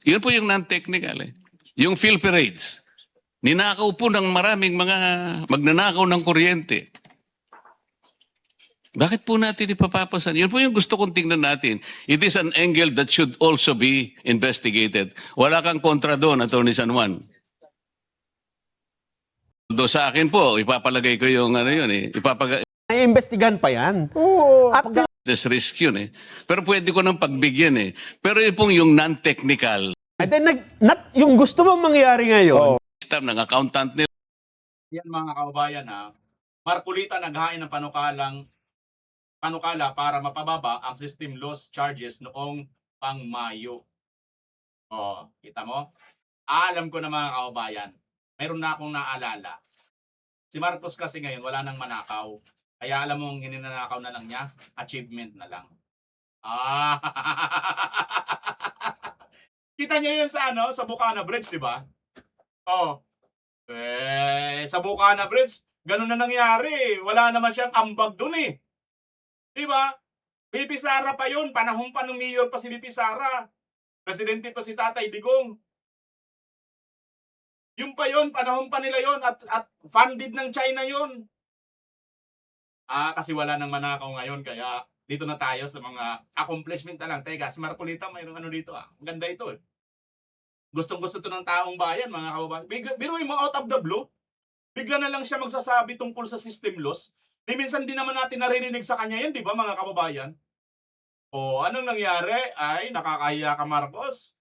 yun po yung non-technical Yung filthy rates. Ninakaw po ng maraming mga magnanakaw ng kuryente. Bakit po natin ipapapasan? Yun po yung gusto kong tingnan natin. It is an angle that should also be investigated. Wala kang kontra doon, Atty. San Juan. Although sa akin po, ipapalagay ko yung Naiimbestigahan pa yan. Oo. There's risk yun Pero pwede ko nang pagbigyan Pero yung non-technical. And then, yung gusto mong mangyari ngayon. Staff ng accountant nila. Yan mga kababayan Marcolita naghain ng panukala para mapababa ang system loss charges noong pang-Mayo. Kita mo? Alam ko na mga kababayan, mayroon na akong naalala. Si Marcos kasi ngayon wala nang manakaw. Kaya alam mong hininanakaw na lang niya, achievement na lang. Kita niyo yun sa Bukana Bridge, di ba? Sa Bukana Bridge, ganun na nangyari. Wala naman siyang ambag dun Di ba? BP Sara pa yun. Panahon pa ng mayor pa si BP Sara. Presidente pa si Tatay Digong. Yung pa yun, panahon pa nila yun at funded ng China yun. Kasi wala nang manakaw ngayon kaya dito na tayo sa mga accomplishment na lang. Teka, si Marcolita mayroong dito Maganda ito Gustong-gusto to ng taong bayan mga kababayan. Pero yung out of the blue, bigla na lang siya magsasabi tungkol sa system loss. Minsan din naman natin naririnig sa kanya yan, di ba mga kababayan? Anong nangyari? Ay, nakakahiya ka Marcos.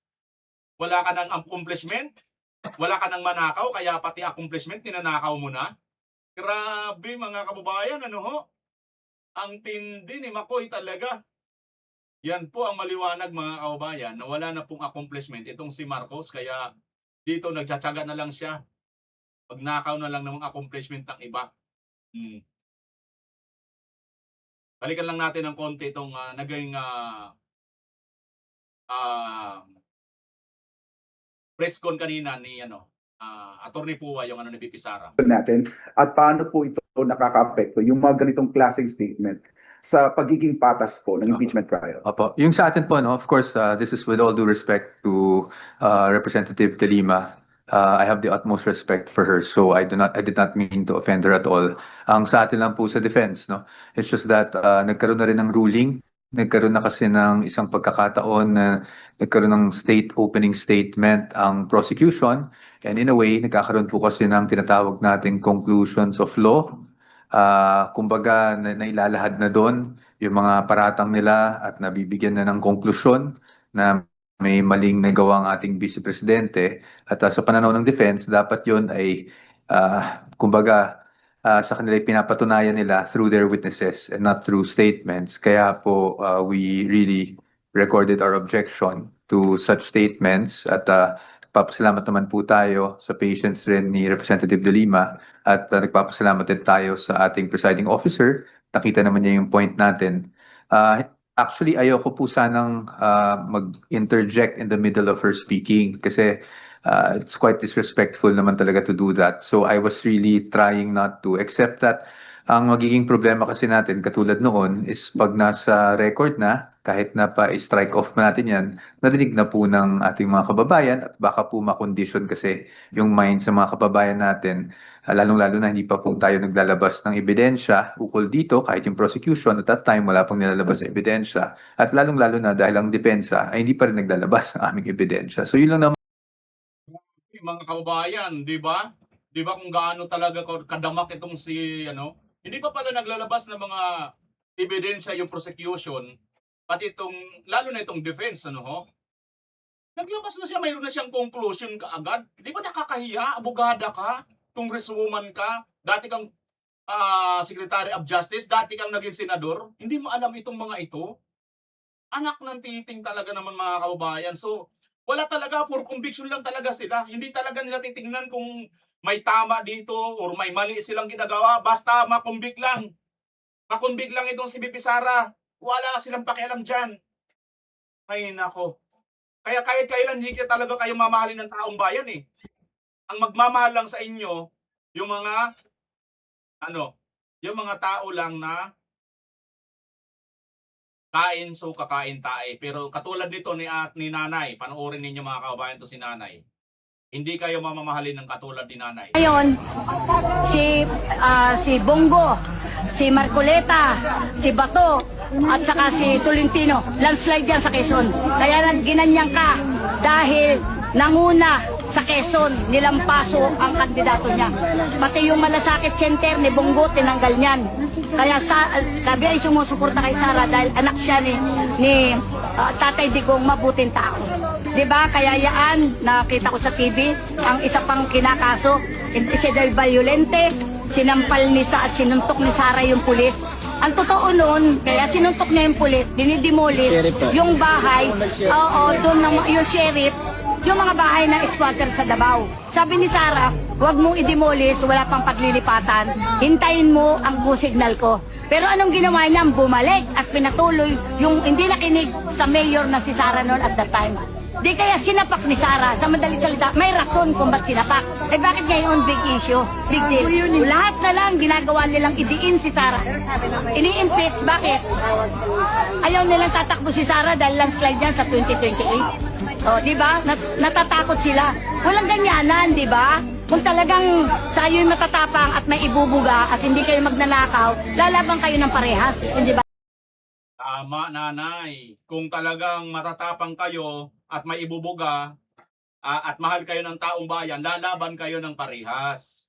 Wala ka ng accomplishment. Wala ka ng manakaw, kaya pati accomplishment ninanakaw mo na. Grabe mga kababayan, Ang tindi ni Makoy talaga. Yan po ang maliwanag mga kababayan na wala na pong accomplishment itong si Marcos kaya dito nagtsatsaga na lang siya. Magnakaw na lang ng accomplishment ng iba. Balikan lang natin ng konti itong naging press con kanina ni Attorney Puwa yung ni BP Sara. Natin at paano po ito nakaka-apekto yung mga ganitong klaseng statement sa pagiging patas po ng impeachment trial. Opo. Yung sa atin po, of course, this is with all due respect to Representative De Lima. I have the utmost respect for her, so I did not mean to offend her at all. Ang sa atin lang po sa defense, it's just that nagkaroon na rin ng ruling. Nagkaroon na kasi ng isang pagkakataon na nagkaroon ng state opening statement ang prosecution, and in a way nagkakaroon po kasi ng tinatawag nating conclusions of law. Kumbaga nailalahad na doon yung mga paratang nila at nabibigyan na ng konklusyon na may maling nagawang ating Vice Presidente at sa pananaw ng defense dapat yon ay kumbaga sa kanila pinapatunayan nila through their witnesses and not through statements. Kaya po we really recorded our objection to such statements at nagpapasalamat naman po tayo sa patience rin ni Representative De Lima at nagpapasalamat din tayo sa ating presiding officer. Nakita naman niya yung point natin. Actually, ayoko po sanang mag-interject in the middle of her speaking kasi it's quite disrespectful naman talaga to do that. So I was really trying not to, except that Ang magiging problema kasi natin, katulad noon, is pag nasa record na, kahit na pa-strike off natin yan, narinig na po ng ating mga kababayan at baka po makondisyon kasi yung mind sa mga kababayan natin, lalong-lalo na hindi pa po tayo naglalabas ng ebidensya ukol dito, kahit yung prosecution, at that time wala pang nilalabas na ebidensya. At lalong-lalo na dahil ang depensa ay hindi pa rin naglalabas ng aming ebidensya. So yun lang naman. Mga kababayan, di ba? Di ba kung gaano talaga kadamak itong si, hindi pa pala naglalabas ng mga ebidensya yung prosecution, pati itong, lalo na itong defense, Naglabas na siya, mayroon na siyang conclusion kaagad. Di ba nakakahiya? Abogada ka, congresswoman ka, dati kang Secretary of Justice, dati kang naging senador, hindi mo alam itong mga ito? Anak ng titing talaga naman mga kababayan. So, wala talaga, for conviction lang talaga sila. Hindi talaga nila titingnan kung may tama dito or may mali silang ginagawa. Basta makonvict lang. Makonvict lang itong si BP Sara. Wala silang pakialam dyan. Ay nako. Kaya kahit kailan hindi talaga kayo mamahalin ng taong bayan eh. Ang magmamahal lang sa inyo, yung mga, yung mga tao lang na kain so kakain tae. Pero katulad nito ni nanay, panoorin ninyo mga kababayan to si nanay. Hindi kayo mamamahalin ng katulad ni nanay. Ngayon, si Bongo, si Marcoleta, si Bato, at saka si Tolentino, landslide yan sa Quezon. Kaya ginanyan ka dahil nanguna sa Quezon, nilampaso ang kandidato niya. Pati yung Malasakit Center ni Bongo, tinanggal niyan. Kaya sabi ay sumusuporta kay Sara dahil anak siya ni Tatay Digong, mabuting tao. Diba? Kaya yaan, nakita ko sa TV, ang isa pang kinakaso, siya dahil violente, sinampal ni at sinuntok ni Sara yung pulis. Ang totoo nun, kaya sinuntok niya yung pulis, dinidemolish yung bahay, doon yung sheriff, yung mga bahay ng squatter sa Davao. Sabi ni Sara, huwag mong i-demolish, wala pang paglilipatan, hintayin mo ang go signal ko. Pero anong ginawa niya? Bumalik at pinatuloy yung hindi nakinig sa mayor na si Sara noon at that time. Di kaya sinapak ni Sara, sa madaling salita, may rason kung ba't sinapak. Eh bakit ngayon big issue, big deal? Lahat na lang ginagawa nilang idiin si Sara. Ini-impeach, bakit? Ayaw nilang tatakbo si Sara dahil landslide niyan sa 2028. O, di ba? Natatakot sila. Walang ganyanan, di ba? Kung talagang tayo'y matatapang at may ibubuga at hindi kayo magnanakaw, lalaban kayo ng parehas, hindi ba? Tama, nanay. Kung talagang matatapang kayo at may ibubuga at mahal kayo ng taong bayan, lalaban kayo ng parehas.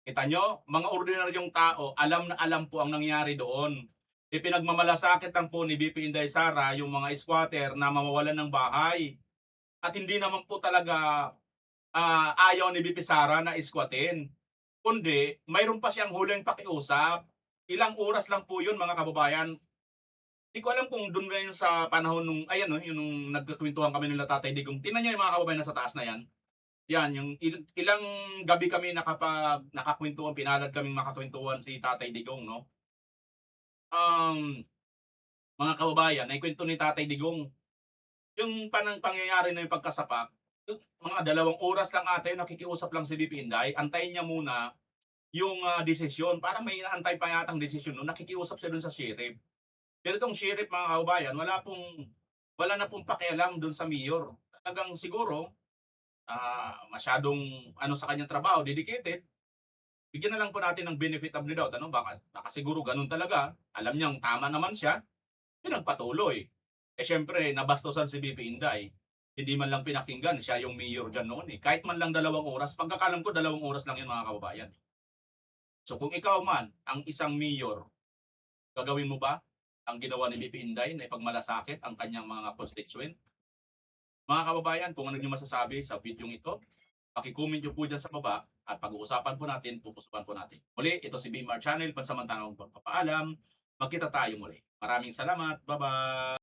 Kita nyo, mga ordinaryong tao, alam na alam po ang nangyari doon. Ipinagmamalasakit lang po ni BP Inday Sara yung mga squatter na mamawalan ng bahay. At hindi naman po talaga ayaw ni BP Sara na isquatin. Kundi, mayroon pa siyang huling pakiusap. Ilang oras lang po yun mga kababayan. Hindi ko alam kung doon ngayon sa panahon nung, yung nagkakwentuhan kami nila Tatay Digong. Tingnan niyo yung mga kababayan na sa taas na yan. Yan, yung ilang gabi kami nakakwentuhan, pinalad kaming makakwentuhan si Tatay Digong, no? Mga kababayan, naikwento ni Tatay Digong, yung pangyayari na yung pagkasapak, mga 2 oras lang ate, nakikiusap lang si BP Inday, antayin niya muna yung desisyon. Para may antay pa yatang desisyon, no? Nakikiusap siya dun sa sheriff. Pero itong sheriff, mga kababayan, wala na pong pakialam dun sa mayor. Talagang siguro, masyadong sa kanyang trabaho, dedicated. Bigyan na lang po natin ng benefit of the doubt. Baka siguro ganun talaga. Alam niyang tama naman siya. Pinagpatuloy. Syempre, nabastosan si BP Inday. Hindi man lang pinakinggan, siya yung mayor dyan noon. Kahit man lang 2 oras. Pagkakalam ko, 2 oras lang yun mga kababayan. So kung ikaw man, ang isang mayor, gagawin mo ba ang ginawa ni BP Inday na ipagmalasakit ang kanyang mga constituent? Mga kababayan, kung ano nyo masasabi sa video ito, paki-comment nyo po dyan sa baba at pag-uusapan po natin, pupusukan po natin. Muli, ito si BMR Channel, pansamantalang pagpapaalam. Magkita tayo muli. Maraming salamat. Bye-bye!